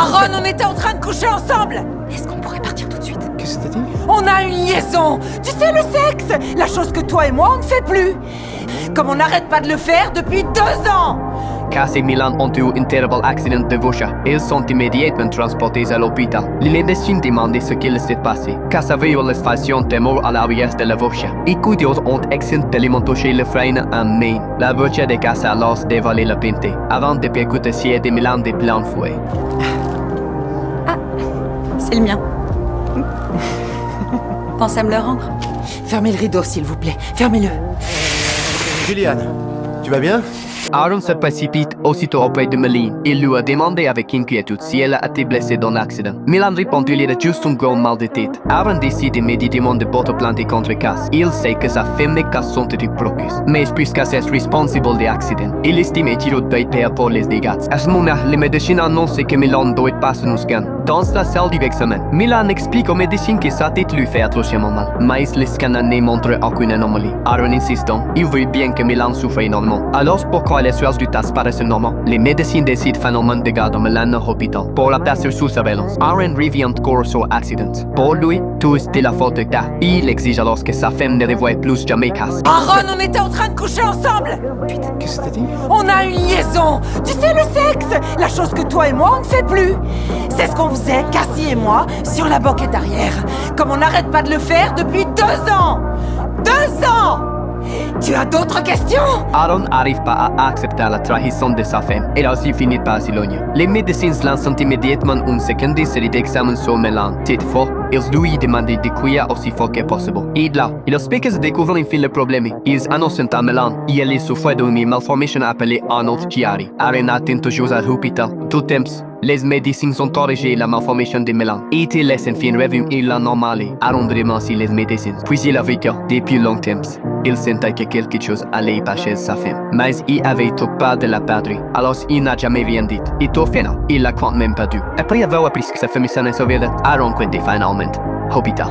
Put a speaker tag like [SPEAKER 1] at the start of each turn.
[SPEAKER 1] Aaron, on était en train de coucher ensemble.
[SPEAKER 2] Est-ce qu'on pourrait partir tout de suite?
[SPEAKER 3] Qu'est-ce que t'as dit?
[SPEAKER 1] On a une liaison. Tu sais, le sexe, la chose que toi et moi, on ne fait plus. Comme on n'arrête pas de le faire depuis 2 ans.
[SPEAKER 4] Cass et Milan ont eu un terrible accident de voiture. Ils sont immédiatement transportés à l'hôpital. Les médecins demandaient ce qu'il s'est passé. Cass avait eu l'expression de mort à l'arrière de la voiture. Et couteaux ont accidentellement touché le frein en main. La voiture de Cass a alors dévalé la pinte, avant de percuter Sia de Milan de plein fouet.
[SPEAKER 2] C'est le mien. Pensez à me le rendre?
[SPEAKER 1] Fermez le rideau, s'il vous plaît. Fermez-le.
[SPEAKER 3] Juliane, tu vas bien?
[SPEAKER 4] Aaron se précipite aussitôt auprès de Milan. Il lui a demandé avec inquiétude si elle a été blessée dans l'accident. Milan répond qu'il a juste un gros mal de tête. Aaron décide immédiatement de porter plainte contre Cass. Il sait que sa femme et Cass sont réciproques. Mais puisque Cass est responsable de l'accident, il estime qu'il doit payer pour les dégâts. À ce moment, les médecins annoncent que Milan doit passer un scan. Dans la salle d'examen, Milan explique aux médecins que sa tête lui fait atrocement mal. Mais le scan ne montre aucune anomalie. Aaron insistant, il veut bien que Milan souffre énormément. Alors pourquoi les résultats paraissent normaux? Les médecins décident finalement de garder Milan à l'hôpital pour la passer sous surveillance. Aaron revient encore sur l'accident. Pour lui, tout est la faute de Cass. Il exige alors que sa femme ne revoie plus jamais Cass.
[SPEAKER 1] Aaron, on était en train de coucher ensemble.
[SPEAKER 3] Qu'est-ce que t'as dit?
[SPEAKER 1] On a une liaison. Tu sais, le sexe, la chose que toi et moi, on ne fait plus. C'est ce qu'on faisait, Cassie et moi, sur la banquette arrière. Comme on n'arrête pas de le faire depuis 2 ans. 2 ans. Tu as d'autres questions?
[SPEAKER 4] Aaron n'arrive pas à accepter la trahison de sa femme et ainsi finit par s'éloigner. Les médecins lancent immédiatement une seconde série d'examens sur Milan. Toutefois, ils lui demandent de crier aussi fort que possible. Et là, ils expliquent découvrir enfin le problème. Ils annoncent à Milan qu'il souffre d'une malformation appelée Arnold Chiari. Aaron attend toujours à l'hôpital. Tout temps, les médecins ont corrigé la malformation de Milan et te laissent enfin revenir la normale. Aaron remercie les médecins. Puis il a vécu depuis longtemps. Il sentait que quelque chose allait passer sa femme. Mais il avait trop peur de la perdre. Alors il n'a jamais rien dit. Et au final, il la croit même pas dû. Après avoir appris que sa femme s'en est sauvée, Aaron quitte finalement l'hôpital.